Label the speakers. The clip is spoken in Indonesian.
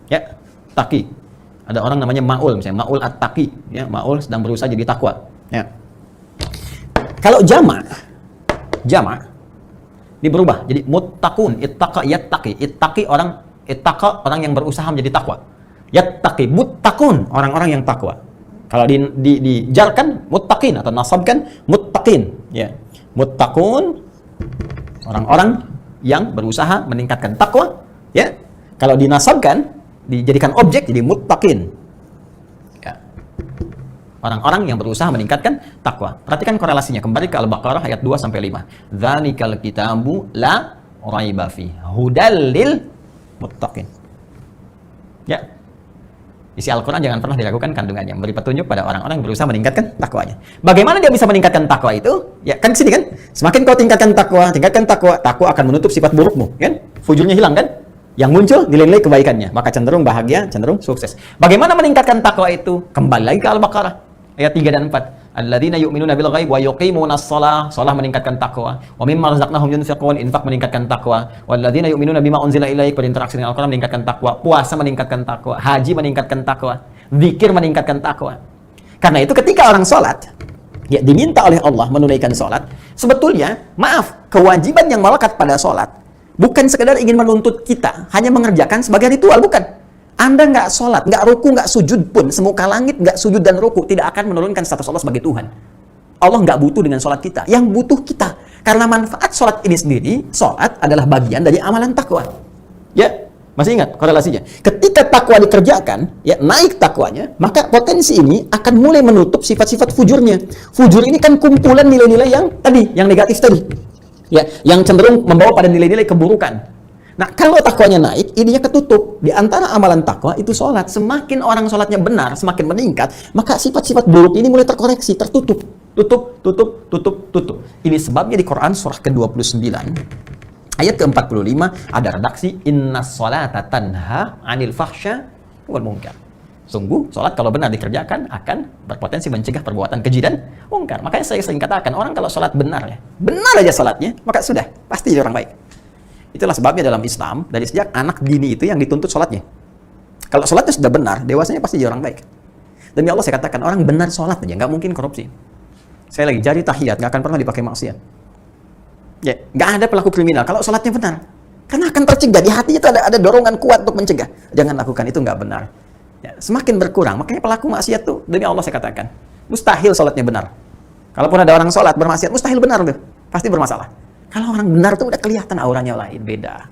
Speaker 1: Ya, taqi. Ada orang namanya Ma'ul, misalnya Ma'ul at-taqi, ya, Ma'ul sedang berusaha jadi takwa. Ya. Kalau jamak ini berubah jadi muttaqun, ittaqa yattaqi. Ittaqa orang yang berusaha menjadi takwa. Yattaqi, muttaqun, orang-orang yang takwa. Kalau dijarkan muttaqin atau nasabkan muttaqin, ya. Muttaqun, orang-orang yang berusaha meningkatkan takwa, ya. Kalau dinasabkan, dijadikan objek jadi muttaqin. Ya. Orang-orang yang berusaha meningkatkan takwa. Perhatikan korelasinya kembali ke Al-Baqarah ayat 2 sampai 5. Dzalikal kitabu la raiba fi hudal lil muttaqin. Ya. Isi Al-Quran jangan pernah diragukan kandungannya, memberi petunjuk pada orang-orang yang berusaha meningkatkan takwanya. Bagaimana dia bisa meningkatkan takwa itu? Ya kan sini kan, semakin kau tingkatkan takwa akan menutup sifat burukmu, kan? Fujurnya hilang kan? Yang muncul nilai-nilai kebaikannya, maka cenderung bahagia, cenderung sukses. Bagaimana meningkatkan takwa itu? Kembali lagi ke Al-Baqarah ayat 3 dan 4. Alladzina yu'minuna bil ghaib wa yuqimunas shalah, shalah meningkatkan takwa. Wa mimma razaqnahum yunfiqun, infak meningkatkan takwa. Walladzina yu'minuna bima unzila ilaik, berinteraksi dengan Al-Qur'an meningkatkan takwa. Puasa meningkatkan takwa, haji meningkatkan takwa, zikir meningkatkan takwa. Karena itu ketika orang salat, ya diminta oleh Allah menunaikan salat, sebetulnya kewajiban yang melekat pada salat bukan sekedar ingin menuntut kita hanya mengerjakan sebagai ritual, bukan. Anda nggak sholat, nggak ruku, nggak sujud pun, semuka langit nggak sujud dan ruku, tidak akan menurunkan status Allah sebagai Tuhan. Allah nggak butuh dengan sholat kita, yang butuh kita. Karena manfaat sholat ini sendiri, sholat adalah bagian dari amalan takwa. Ya, masih ingat korelasinya? Ketika takwa dikerjakan, ya naik takwanya, maka potensi ini akan mulai menutup sifat-sifat fujurnya. Fujur ini kan kumpulan nilai-nilai yang tadi, yang negatif tadi. Ya, yang cenderung membawa pada nilai-nilai keburukan. Nah, kalau takwanya naik, ininya ketutup. Di antara amalan takwa itu sholat. Semakin orang sholatnya benar, semakin meningkat, maka sifat-sifat buruk ini mulai terkoreksi, tertutup. Tutup. Ini sebabnya di Quran surah ke-29, ayat ke-45, ada redaksi, innas sholata tanha anil fahsya wal munkar. Sungguh, sholat kalau benar dikerjakan, akan berpotensi mencegah perbuatan keji dan mungkar. Makanya saya sering katakan, orang kalau sholat benar, ya, benar aja sholatnya, maka sudah, pasti jadi orang baik. Itulah sebabnya dalam Islam, dari sejak anak dini itu yang dituntut sholatnya. Kalau sholatnya sudah benar, dewasanya pasti jadi orang baik. Demi Allah saya katakan, orang benar sholat aja, nggak mungkin korupsi. Saya lagi, jari tahiyat, nggak akan pernah dipakai maksiat. Ya, nggak ada pelaku kriminal, kalau sholatnya benar. Karena akan tercegah, di hatinya itu ada dorongan kuat untuk mencegah. Jangan lakukan, itu nggak benar. Ya, semakin berkurang, makanya pelaku maksiat tuh, demi Allah saya katakan, mustahil sholatnya benar. Kalaupun ada orang sholat bermaksiat, mustahil benar tuh, pasti bermasalah. Kalau orang benar tuh udah kelihatan auranya lain, beda.